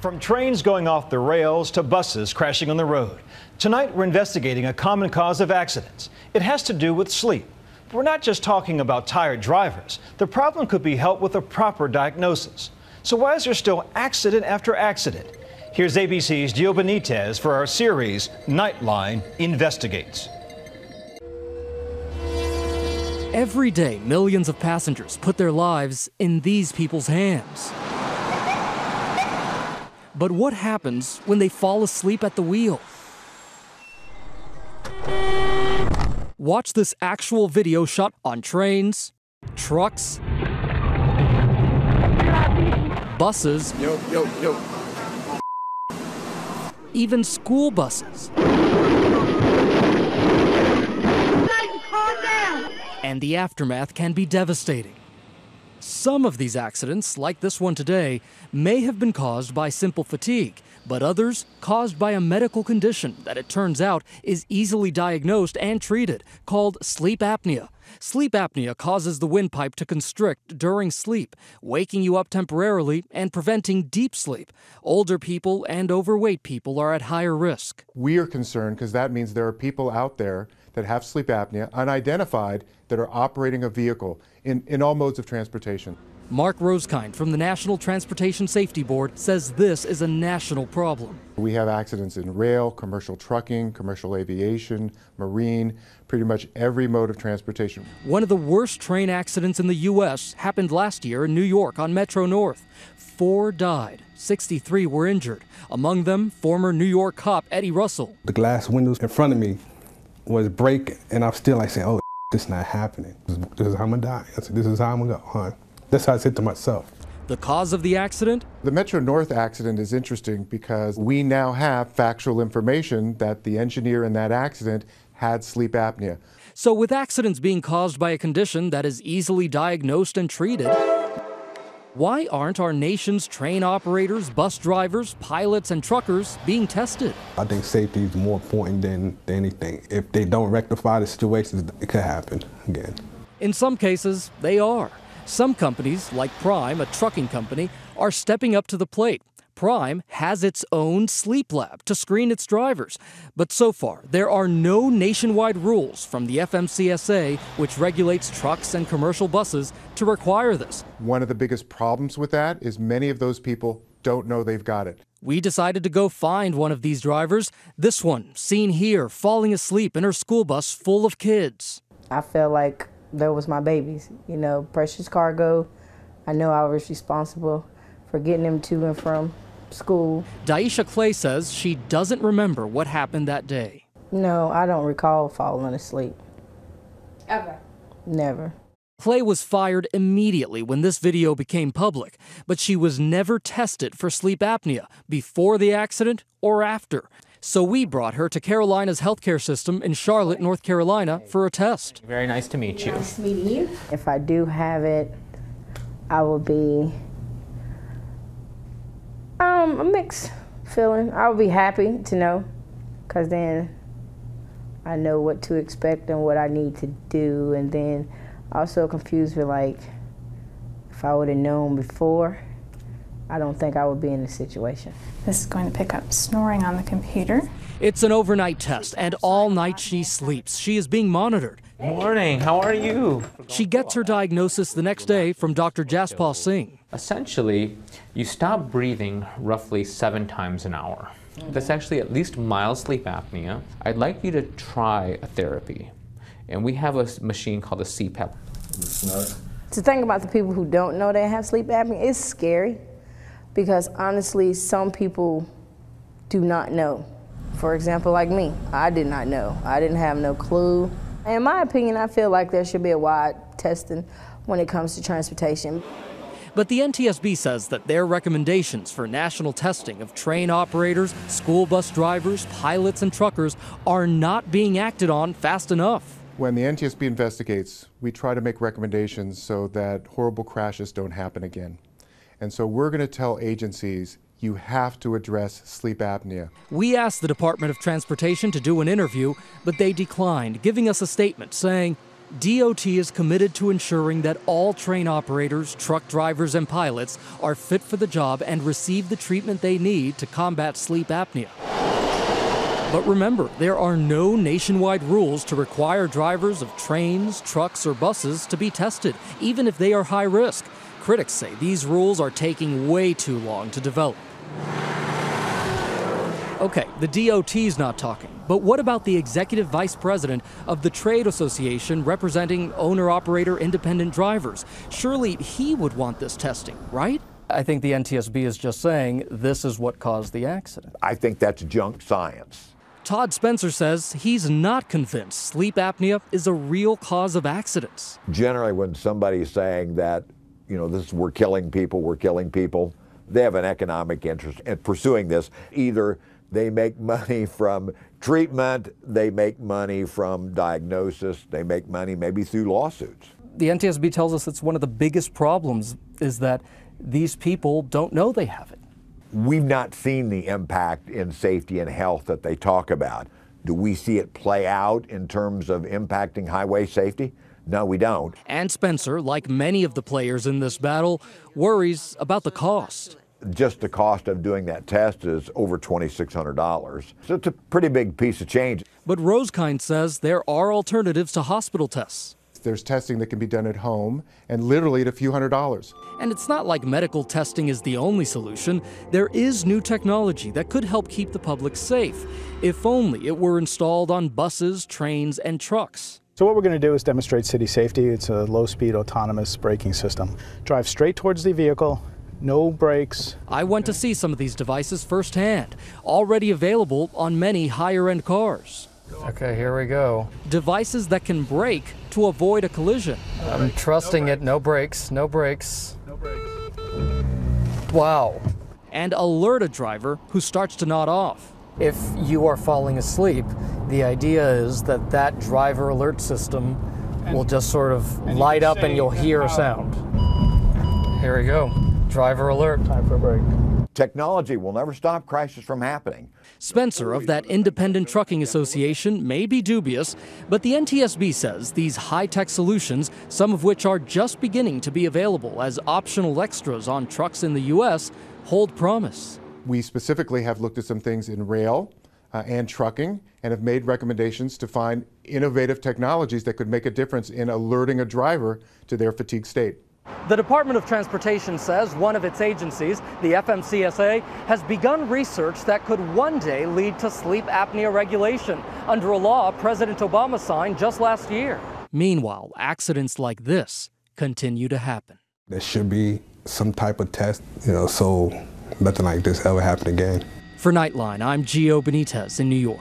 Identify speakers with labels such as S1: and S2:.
S1: From trains going off the rails to buses crashing on the road. Tonight, we're investigating a common cause of accidents. It has to do with sleep. But we're not just talking about tired drivers. The problem could be helped with a proper diagnosis. So why is there still accident after accident? Here's ABC's Gio Benitez for our series, Nightline Investigates.
S2: Every day, millions of passengers put their lives in these people's hands. But what happens when they fall asleep at the wheel? Watch this actual video shot on trains, trucks, buses, even school buses. And the aftermath can be devastating. Some of these accidents, like this one today, may have been caused by simple fatigue, but others caused by a medical condition that it turns out is easily diagnosed and treated, called sleep apnea. Sleep apnea causes the windpipe to constrict during sleep, waking you up temporarily and preventing deep sleep. Older people and overweight people are at higher risk.
S3: We are concerned because that means there are people out there that have sleep apnea, unidentified, that are operating a vehicle in all modes of transportation.
S2: Mark Rosekind from the National Transportation Safety Board says this is a national problem.
S3: We have accidents in rail, commercial trucking, commercial aviation, marine, pretty much every mode of transportation.
S2: One of the worst train accidents in the U.S. happened last year in New York on Metro North. 4 died, 63 were injured, among them former New York cop Eddie Russell.
S4: The glass windows in front of me was breaking, and I'm still like saying, oh, this is not happening. This is how I'm gonna die. This is how I'm gonna go, huh? That's how I said to myself.
S2: The cause of the accident?
S3: The Metro North accident is interesting because we now have factual information that the engineer in that accident had sleep apnea.
S2: So with accidents being caused by a condition that is easily diagnosed and treated, why aren't our nation's train operators, bus drivers, pilots, and truckers being tested?
S4: I think safety is more important than anything. If they don't rectify the situations, it could happen again.
S2: In some cases, they are. Some companies, like Prime, a trucking company, are stepping up to the plate. Prime has its own sleep lab to screen its drivers. But so far, there are no nationwide rules from the FMCSA, which regulates trucks and commercial buses, to require this.
S3: One of the biggest problems with that is many of those people don't know they've got it.
S2: We decided to go find one of these drivers. This one, seen here, falling asleep in her school bus full of kids.
S5: I felt like there was my babies, you know, precious cargo. I know I was responsible for getting them to and from school.
S2: Daisha Clay says she doesn't remember what happened that day.
S5: No, I don't recall falling asleep.
S6: Ever?
S5: Never.
S2: Clay was fired immediately when this video became public, but she was never tested for sleep apnea before the accident or after. So we brought her to Carolina's healthcare system in Charlotte, North Carolina for a test.
S7: Very nice to meet you.
S6: Nice meeting you.
S5: If I do have it, I will be a mixed feeling. I'll be happy to know, because then I know what to expect and what I need to do. And then also confused with, like, if I would have known before, I don't think I would be in this situation.
S6: This is going to pick up snoring on the computer.
S2: It's an overnight test, and all night she sleeps. She is being monitored.
S7: Morning, how are you?
S2: She gets her diagnosis the next day from Dr. Jaspal Singh.
S7: Essentially, you stop breathing roughly 7 times an hour. That's actually at least mild sleep apnea. I'd like you to try a therapy. And we have a machine called a CPAP.
S5: To think about the people who don't know they have sleep apnea, it's scary, because honestly, some people do not know. For example, like me, I did not know. I didn't have no clue. In my opinion, I feel like there should be a wide testing when it comes to transportation.
S2: But the NTSB says that their recommendations for national testing of train operators, school bus drivers, pilots, and truckers are not being acted on fast enough.
S3: When the NTSB investigates, we try to make recommendations so that horrible crashes don't happen again. And so we're going to tell agencies, you have to address sleep apnea.
S2: We asked the Department of Transportation to do an interview, but they declined, giving us a statement saying, DOT is committed to ensuring that all train operators, truck drivers, and pilots are fit for the job and receive the treatment they need to combat sleep apnea. But remember, there are no nationwide rules to require drivers of trains, trucks, or buses to be tested, even if they are high risk. Critics say these rules are taking way too long to develop. Okay, the DOT's not talking, but what about the executive vice president of the trade association representing owner-operator independent drivers? Surely he would want this testing, right? I think the NTSB is just saying this is what caused the accident.
S8: I think that's junk science.
S2: Todd Spencer says he's not convinced sleep apnea is a real cause of accidents.
S8: Generally, when somebody's saying that, we're killing people, they have an economic interest in pursuing this. Either they make money from treatment, they make money from diagnosis, they make money maybe through lawsuits.
S2: The NTSB tells us it's one of the biggest problems is that these people don't know they have it.
S8: We've not seen the impact in safety and health that they talk about. Do we see it play out in terms of impacting highway safety? No, we don't.
S2: And Spencer, like many of the players in this battle, worries about the cost.
S8: Just the cost of doing that test is over $2,600. So it's a pretty big piece of change.
S2: But Rosekind says there are alternatives to hospital tests.
S3: There's testing that can be done at home and literally at a few $100s.
S2: And it's not like medical testing is the only solution. There is new technology that could help keep the public safe, if only it were installed on buses, trains, and trucks.
S9: So what we're going to do is demonstrate city safety. It's a low-speed autonomous braking system. Drive straight towards the vehicle, no brakes.
S2: I went to see some of these devices firsthand, already available on many higher-end cars.
S10: Okay, here we go.
S2: Devices that can brake to avoid a collision.
S10: I'm trusting it. No brakes, no brakes.
S9: No brakes.
S10: Wow.
S2: And alert a driver who starts to nod off.
S10: If you are falling asleep, the idea is that that driver alert system will just sort of light up and you'll hear a sound. Here we go. Driver alert.
S9: Time for a break.
S8: Technology will never stop crisis from happening.
S2: Spencer of that Independent Trucking Association may be dubious, but the NTSB says these high-tech solutions, some of which are just beginning to be available as optional extras on trucks in the U.S., hold promise.
S3: We specifically have looked at some things in rail and trucking and have made recommendations to find innovative technologies that could make a difference in alerting a driver to their fatigue state.
S2: The Department of Transportation says one of its agencies, the FMCSA, has begun research that could one day lead to sleep apnea regulation under a law President Obama signed just last year. Meanwhile, accidents like this continue to happen.
S4: There should be some type of test, so nothing like this ever happen again.
S2: For Nightline, I'm Gio Benitez in New York.